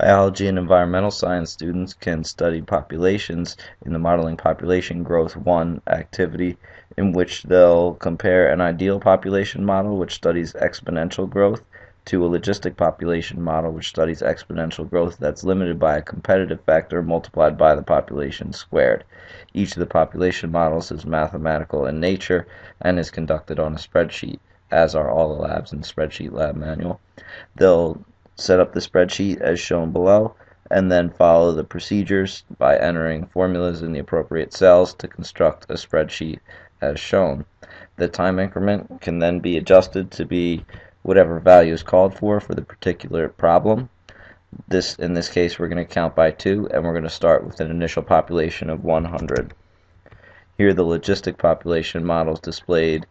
Biology and environmental science students can study populations in the Modeling Population Growth 1 activity, in which they'll compare an ideal population model, which studies exponential growth, to a logistic population model, which studies exponential growth that's limited by a competitive factor multiplied by the population squared. Each of the population models is mathematical in nature and is conducted on a spreadsheet, as are all the labs in the Spreadsheet lab manual. They'll set up the spreadsheet as shown below, and then follow the procedures by entering formulas in the appropriate cells to construct a spreadsheet as shown. The time increment can then be adjusted to be whatever value is called for the particular problem. In this case, we're going to count by 2, and we're going to start with an initial population of 100. Here the logistic population model is displayed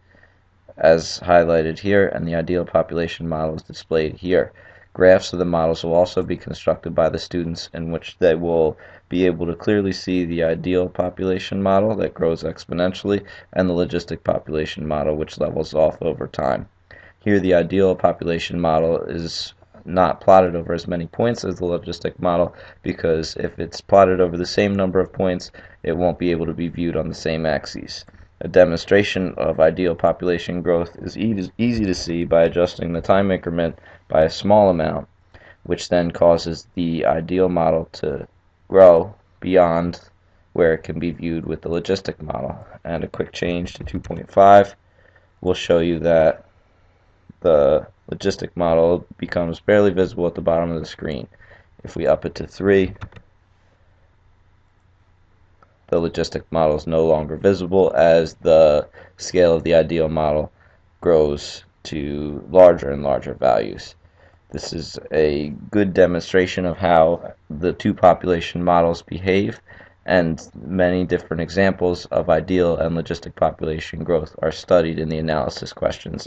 as highlighted here, and the ideal population model is displayed here. Graphs of the models will also be constructed by the students, in which they will be able to clearly see the ideal population model that grows exponentially and the logistic population model, which levels off over time. Here the ideal population model is not plotted over as many points as the logistic model, because if it's plotted over the same number of points, it won't be able to be viewed on the same axes. A demonstration of ideal population growth is easy to see by adjusting the time increment by a small amount, which then causes the ideal model to grow beyond where it can be viewed with the logistic model. And a quick change to 2.5 will show you that the logistic model becomes barely visible at the bottom of the screen. If we up it to 3, the logistic model is no longer visible as the scale of the ideal model grows to larger and larger values. This is a good demonstration of how the two population models behave, and many different examples of ideal and logistic population growth are studied in the analysis questions.